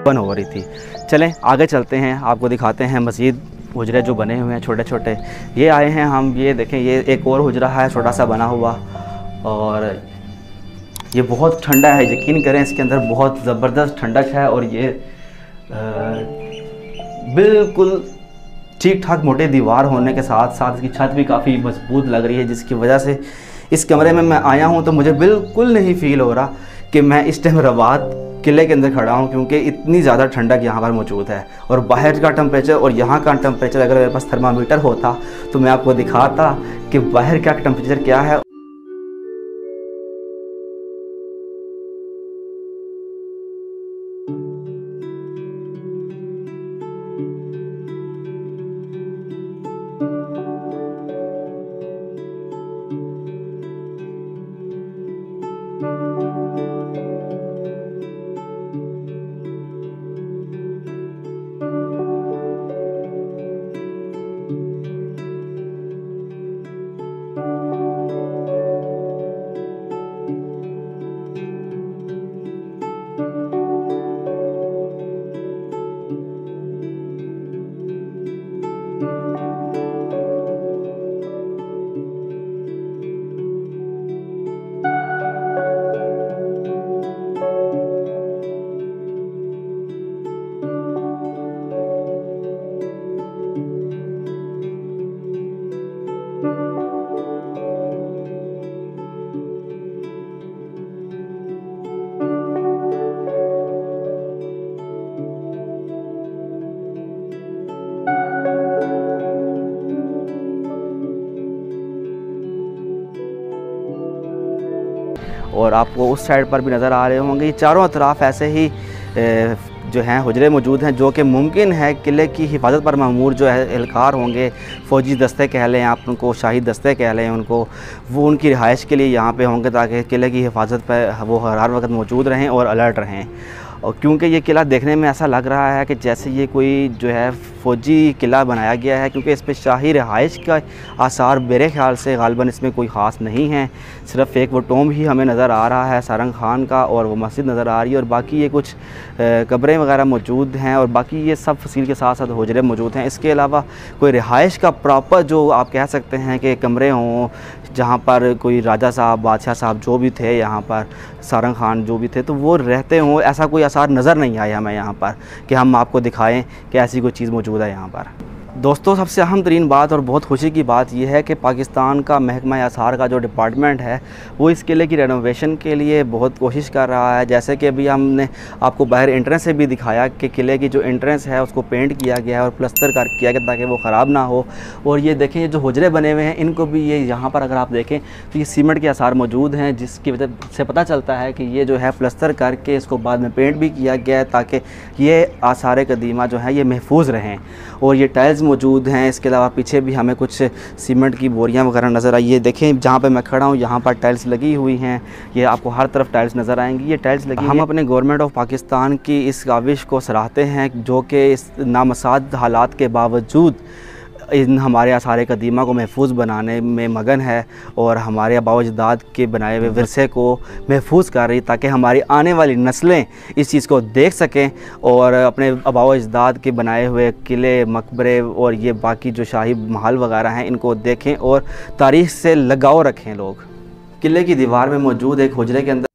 बन हो रही थी। चलें आगे चलते हैं, आपको दिखाते हैं मज़ीद हुजरे जो बने हुए हैं छोटे छोटे। ये आए हैं हम, ये देखें, ये एक और हुजरा है छोटा सा बना हुआ, और ये बहुत ठंडा है, यकीन करें इसके अंदर बहुत ज़बरदस्त ठंडक है। और ये बिल्कुल ठीक ठाक मोटे दीवार होने के साथ साथ इसकी छत भी काफ़ी मजबूत लग रही है, जिसकी वजह से इस कमरे में मैं आया हूँ तो मुझे बिल्कुल नहीं फ़ील हो रहा कि मैं इस टाइम रबात किले के अंदर खड़ा हूँ, क्योंकि इतनी ज़्यादा ठंडक यहाँ पर मौजूद है। और बाहर का टेम्परेचर और यहाँ का टेम्परेचर, अगर मेरे पास थर्मामीटर होता तो मैं आपको दिखाता कि बाहर का टेम्परेचर क्या है। और आपको उस साइड पर भी नज़र आ रहे होंगे, ये चारों अतराफ़ ऐसे ही जो हैं हुजरे मौजूद हैं, जो कि मुमकिन है किले की हिफाजत पर मामूर जो है एहलकार होंगे, फ़ौजी दस्ते कह लें आप उनको, शाही दस्ते कह लें उनको, वो उनकी रिहाइश के लिए यहाँ पे होंगे ताकि किले की हिफाजत पर वो हर वक्त मौजूद रहें और अलर्ट रहें। और क्योंकि ये किला देखने में ऐसा लग रहा है कि जैसे ये कोई जो है फ़ौजी किला बनाया गया है, क्योंकि इस पर शाही रिहाइश का आसार मेरे ख़्याल से गालिबन इसमें कोई ख़ास नहीं है। सिर्फ़ एक वो टॉम ही हमें नज़र आ रहा है सारंग खान का, और वो मस्जिद नज़र आ रही है, और बाकी ये कुछ कब्रें वगैरह मौजूद हैं, और बाकी ये सब फसील के साथ साथ हुजरे मौजूद हैं। इसके अलावा कोई रिहाइश का प्रॉपर जो आप कह सकते हैं कि कमरे हों जहाँ पर कोई राजा साहब, बादशाह साहब जो भी थे यहाँ पर, सारंग खान जो भी थे, तो वो रहते हों, ऐसा कोई आसार नज़र नहीं आया हमें यहाँ पर कि हम आपको दिखाएं कि ऐसी कोई चीज़ मौजूद है यहाँ पर। दोस्तों, सबसे अहम तरीन बात और बहुत खुशी की बात यह है कि पाकिस्तान का महकमा आसार का जो डिपार्टमेंट है वो इस किले की रेनोवेशन के लिए बहुत कोशिश कर रहा है। जैसे कि अभी हमने आपको बाहर एंट्रेंस से भी दिखाया कि किले की जो एंट्रेंस है उसको पेंट किया गया है और प्लस्तर कर किया गया ताकि वो ख़राब ना हो। और ये देखें, ये जो हुजरे बने हुए हैं इनको भी, ये यहाँ पर अगर आप देखें तो ये सीमेंट के आसार मौजूद हैं, जिसकी वजह से पता चलता है कि ये जो है प्लस्तर करके इसको बाद में पेंट भी किया गया है ताकि ये आसार कदीमा जो है ये महफूज रहें। और ये टाइल्स मौजूद हैं। इसके अलावा पीछे भी हमें कुछ सीमेंट की बोरियां वगैरह नज़र आई है। देखें जहाँ पे मैं खड़ा हूँ यहाँ पर टाइल्स लगी हुई हैं, ये आपको हर तरफ टाइल्स नज़र आएंगी। ये टाइल्स लगी, हम अपने गवर्नमेंट ऑफ पाकिस्तान की इस काविश को सराहते हैं जो कि इस नामसाद हालात के बावजूद इन हमारे आसार कदीमा को महफूज बनाने में मगन है और हमारे आबाओ-अजदाद के बनाए हुए विरसे को महफूज कर रही, ताकि हमारी आने वाली नस्लें इस चीज़ को देख सकें और अपने आबाओ-अजदाद के बनाए हुए किले, मकबरे और ये बाकी जो शाही महल वगैरह हैं इनको देखें और तारीख़ से लगाव रखें लोग। किले की दीवार में मौजूद एक हुजरे के अंदर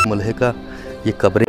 मुल्हिका ये कब्रें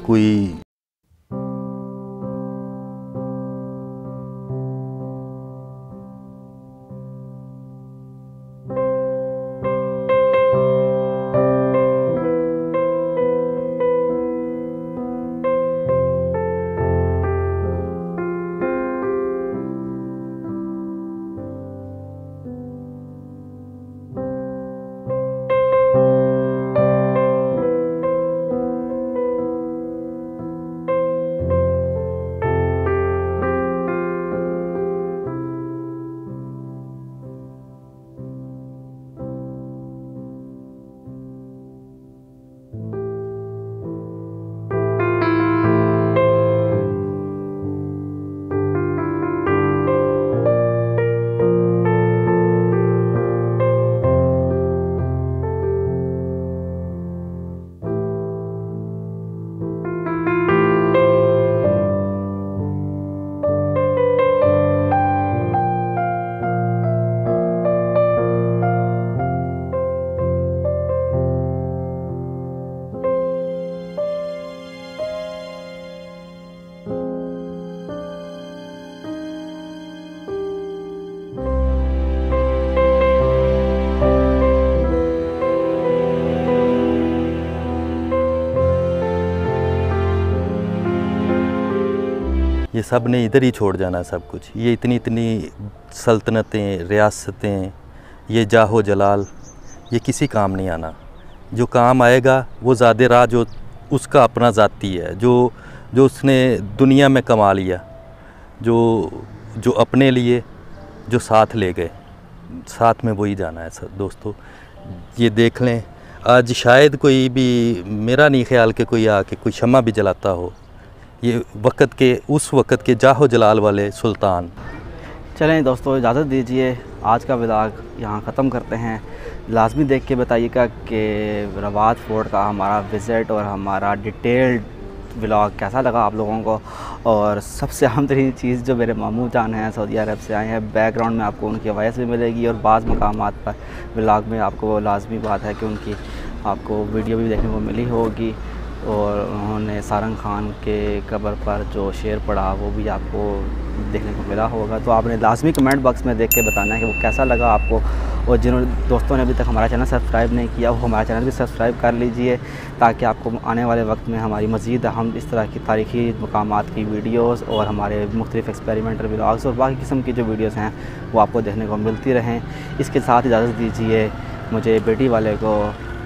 कोई ये सब ने इधर ही छोड़ जाना सब कुछ। ये इतनी इतनी सल्तनतें, रियासतें, ये जाहो जलाल, ये किसी काम नहीं आना। जो काम आएगा वो ज़ादे राह जो उसका अपना ज़ाती है, जो उसने दुनिया में कमा लिया, जो अपने लिए जो साथ ले गए, साथ में वही जाना है सब दोस्तों। ये देख लें, आज शायद कोई भी, मेरा नहीं ख्याल कि कोई आके कोई शम्मा भी जलाता हो। ये वक़्त के, उस वक़्त के जाहो जलाल वाले सुल्तान। चलें दोस्तों, इजाज़त दीजिए, आज का व्लॉग यहाँ ख़त्म करते हैं। लाजमी देख के बताइएगा कि रवाद फोर्ट का हमारा विज़िट और हमारा डिटेल्ड व्लॉग कैसा लगा आप लोगों को। और सबसे अहम तरीन चीज़, जो मेरे मामू जान हैं, सऊदी अरब से आए हैं, बैकग्राउंड में आपको उनकी वॉइस भी मिलेगी और बाज़ मकामात पर व्लॉग में आपको लाजमी बात है कि उनकी आपको वीडियो भी देखने को मिली होगी। और उन्होंने सारंग खान के कब्र पर जो शेर पढ़ा वो भी आपको देखने को मिला होगा। तो आपने लाजमी कमेंट बॉक्स में देख के बताना है कि वो कैसा लगा आपको। और जिन दोस्तों ने अभी तक हमारा चैनल सब्सक्राइब नहीं किया, वो हमारा चैनल भी सब्सक्राइब कर लीजिए, ताकि आपको आने वाले वक्त में हमारी मज़ीद हम इस तरह की तारीख़ी मकामात की वीडियोस और हमारे मुख्तलिफ़ एक्सपेरिमेंटल व्लॉग्स और बाकी किस्म की जो वीडियोस हैं वो आपको देखने को मिलती रहें। इसके साथ इजाज़त दीजिए मुझे, बेटी वाले को,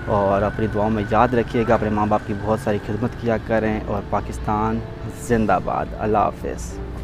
और अपनी दुआओं में याद रखिएगा, अपने माँ बाप की बहुत सारी खिदमत किया करें। और पाकिस्तान ज़िंदाबाद। अल्लाह हाफ़िज़।